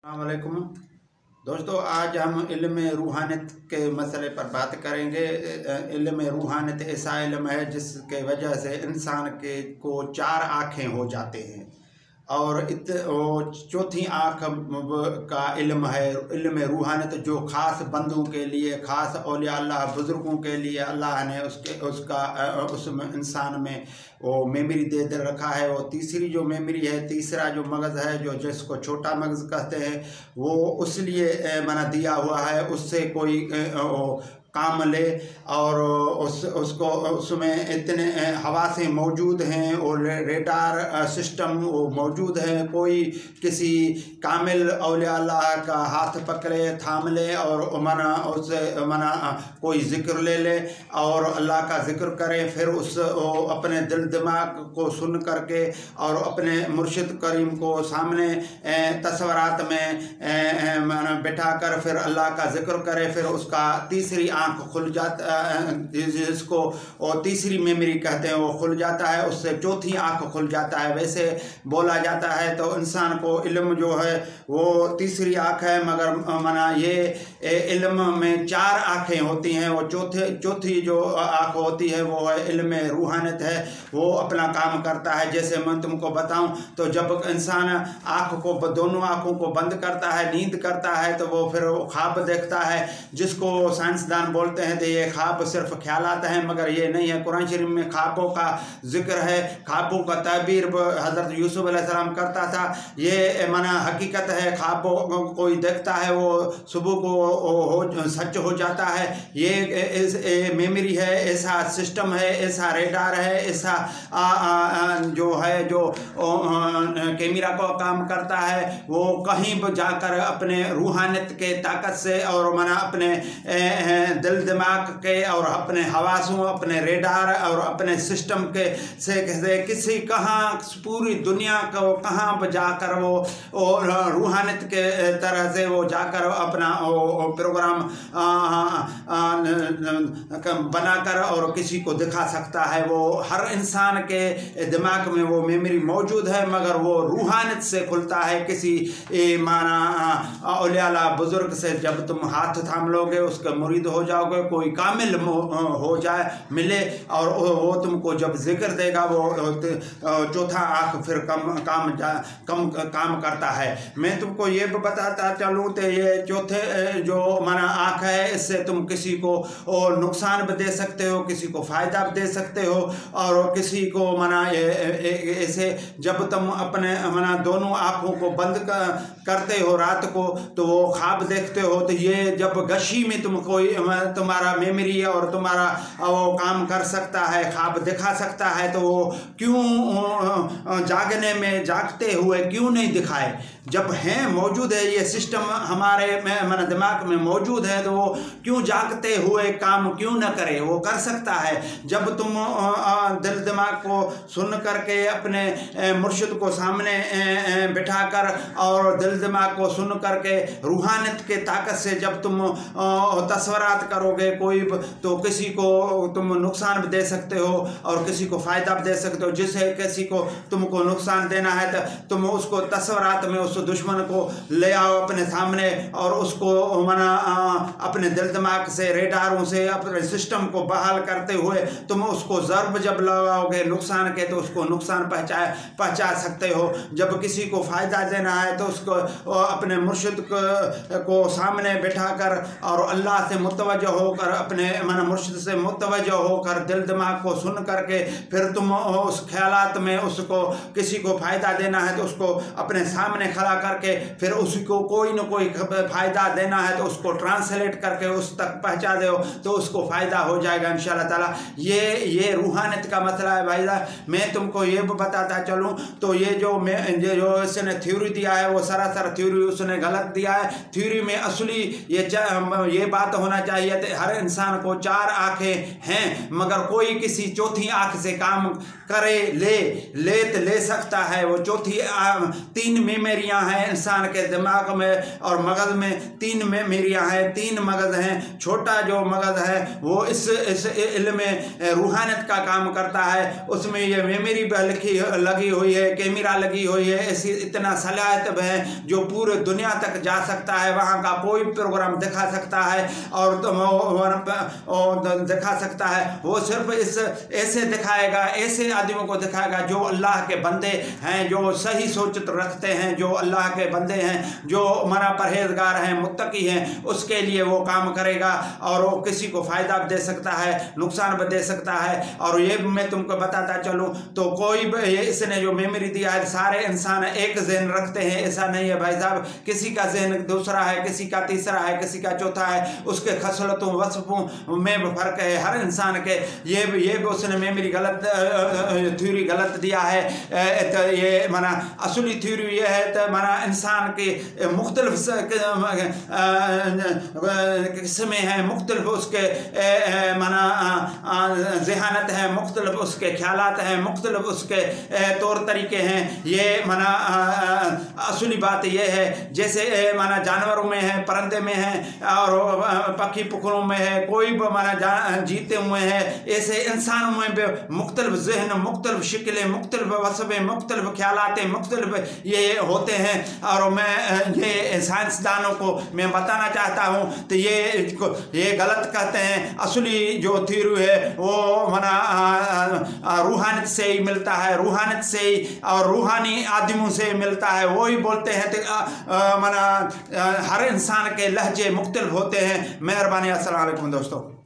अस्सलामुअलैकुम दोस्तों, आज हम इल्म रूहानियत के मसले पर बात करेंगे। इल्म रूहानियत ऐसा इल्म है जिसके वजह से इंसान के को 4 आँखें हो जाते हैं और चौथी आँख का इल्म है इल्म रूहानियत, जो ख़ास बंदों के लिए, ख़ास औलिया अल्लाह बुज़ुर्गों के लिए अल्लाह ने उस इंसान में वो मेमोरी दे रखा है। वो तीसरी जो मेमोरी है, तीसरा जो मगज़ है, जो जिसको छोटा मगज़ कहते हैं, वो उस लिए मना दिया हुआ है उससे कोई काम ले और उसको उसमें इतने हवासें मौजूद हैं और रेडार सिस्टम वो मौजूद है। कोई किसी कामिल औलिया अल्लाह का हाथ पकड़े, थाम ले और कोई ज़िक्र ले ले और अल्लाह का ज़िक्र करे, फिर अपने दिल दिमाग को सुन करके और अपने मुर्शिद करीम को सामने तस्वरात में बिठा कर फिर अल्लाह का ज़िक्र करे, फिर उसका तीसरी आँख खुल जाता है, जिसको और तीसरी मेमोरी कहते हैं, वो खुल जाता है, उससे चौथी आँख खुल जाता है। वैसे बोला जाता है तो इंसान को इल्म जो है वो तीसरी आँख है, मगर मना ये इल्म में 4 आँखें होती हैं। वो चौथी जो आँख होती है वो है इल्म रूहानियत है, वो अपना काम करता है। जैसे मैं तुमको बताऊं तो जब इंसान दोनों आँखों को बंद करता है, नींद करता है, तो वो फिर ख्वाब देखता है, जिसको साइंसदान बोलते हैं तो ये ख्वाब सिर्फ ख्यालात हैं, मगर ये नहीं है। कुरान शरीफ में ख्वाबों का जिक्र है, ख्वाबों का ताबीर हज़रत यूसुफ अलैहिस्सलाम करता था। ये मना हकीकत है, ख्वाबों कोई देखता है वो सुबह को सच हो जाता है। ये मेमोरी है, ऐसा सिस्टम है, ऐसा रेडार है, ऐसा जो है जो कैमरा को काम करता है। वो कहीं पर जाकर अपने रूहानियत के ताकत से और मना अपने दिल दिमाग के और अपने हवासों, अपने रेडार और अपने सिस्टम के से किसी कहाँ पूरी दुनिया को कहाँ पर जाकर वो रूहानियत के तरह से वो जाकर अपना प्रोग्राम बनाकर और किसी को दिखा सकता है। वो हर इंसान के दिमाग में वो मेमोरी मौजूद है, मगर वो रूहानियत से खुलता है किसी औलिया अल्लाह बुजुर्ग से। जब तुम हाथ थाम लोगे, उसके मुरीद हो जाओगे, कोई कामिल हो जाए मिले और वो तुमको जब जिक्र देगा, वो चौथा आँख फिर काम करता है। मैं तुमको ये बताता चलूँ तो ये चौथे जो माना आँख है, इससे तुम किसी को नुकसान भी दे सकते हो, किसी को फ़ायदा भी दे सकते हो और किसी को मना ऐसे जब तुम अपने मना दोनों आँखों को बंद करते हो रात को, तो वो ख्वाब देखते हो, तो ये जब गशी में तुम्हारा मेमोरी और तुम्हारा वो काम कर सकता है, ख्वाब दिखा सकता है, तो वो क्यों जागने में जागते हुए क्यों नहीं दिखाए? जब हैं मौजूद है, ये सिस्टम हमारे मन दिमाग में मौजूद है, तो वो क्यों जागते हुए काम क्यों न करे? वो कर सकता है। जब तुम दिल दिमाग को सुन करके अपने मुर्शिद को सामने बिठाकर और दिल दिमाग को सुन करके रूहानियत के ताकत से जब तुम तस्वरात करोगे कोई, तो किसी को तुम नुकसान भी दे सकते हो और किसी को फ़ायदा भी दे सकते हो। जिसे किसी को तुमको नुकसान देना है तो तुम उसको तस्वरात में उस दुश्मन को ले आओ अपने सामने और उसको मना अपने दिल दिमाग से, रेडारों से, अपने सिस्टम को बहाल करते हुए तुम उसको ज़र्ब जब लगाओगे नुकसान के, तो उसको नुकसान पहुँचा सकते हो। जब किसी को फ़ायदा देना है तो उसको अपने मुर्शिद को सामने बिठाकर और अल्लाह से मुतवज्जो होकर, अपने मुर्शिद से मुतवज्जो होकर दिल दिमाग को सुन करके फिर तुम उस ख्यालात में उसको किसी को फ़ायदा देना है तो उसको अपने सामने खड़ा करके फिर उसको कोई न कोई फ़ायदा देना है तो उसको ट्रांसलेट करके उस तक पहुँचा दो, तो उसको फ़ायदा हो जाएगा इंशाअल्लाह ताला। ये रूहानियत का मसला है भाई साहब। मैं तुमको ये बताता चलूँ तो ये जो इसने थ्योरी दिया है, वो सरासर थ्योरी उसने गलत दिया है। थ्योरी में असली ये बात होना चाहिए कि हर इंसान को 4 आँखें हैं, मगर कोई किसी चौथी आँख से काम करे ले सकता है। वो चौथी 3 मेमोरियाँ मेमोरियाँ हैं इंसान के दिमाग में और मगज़ में। 3 मेमोरियाँ हैं, 3 मगज़ हैं। छोटा जो मगज़ है वो इस इल्म रूहानियत का काम करता है, उसमें ये मेमोरी लगी हुई है, कैमरा लगी हुई है, ऐसी इतना सलाहियत है जो पूरे दुनिया तक जा सकता है, वहाँ का कोई प्रोग्राम दिखा सकता है और दिखा सकता है। वो सिर्फ इस ऐसे दिखाएगा, ऐसे आदमियों को दिखाएगा जो अल्लाह के बंदे हैं, जो सही सोच रखते हैं, जो अल्लाह के बंदे हैं, जो मना परहेजगार हैं, मुत्तकी हैं, उसके लिए वो काम करेगा और वो किसी को फ़ायदा भी दे सकता है, नुकसान भी दे सकता है। और ये मैं तुमको बताता चलूँ तो कोई इसने जो मेमोरी दिया है, सारे इंसान एक जहन रखते हैं, ऐसा नहीं है भाई साहब। किसी का जहन दूसरा है, किसी का तीसरा है, किसी का चौथा है, उसके खसलतों वस्फों में फ़र्क है हर इंसान के। ये भी उसने मेमोरी गलत थ्योरी गलत दिया है। तो ये माना असली थ्योरी ये है तो माना इंसान के मुख्तलिफ किस्में हैं, मुख्तलिफ उसके माना ज़हानत है, मुख्तलिफ उसके ख्यालात हैं, मुख्तलिफ उसके तौर तरीके हैं। ये माना असली बात ये है जैसे माना जानवरों में है, परिंदे में है और पक्षी पुखरों में है, कोई भी माना जीते हुए हैं, ऐसे इंसानों में भी मुख्तलिफ जहन, मुख्तलिफ शिकलें, मुख्तलिफ वस्फ़ें, मुख्तलिफ ख्यालातें, मुख्तलिफ ये होते हैं। और मैं ये साइंसदानों को मैं बताना चाहता हूँ तो ये गलत कहते हैं। असली जो थ्योरी है वो माना रूहानियत से ही मिलता है, रूहानियत से ही और रूहानी आदमियों से मिलता है। वो ही बोलते हैं तो माना हर इंसान के लहजे मुख्तलिफ होते हैं। मेहरबानी। अस्सलाम वालेकुम दोस्तों।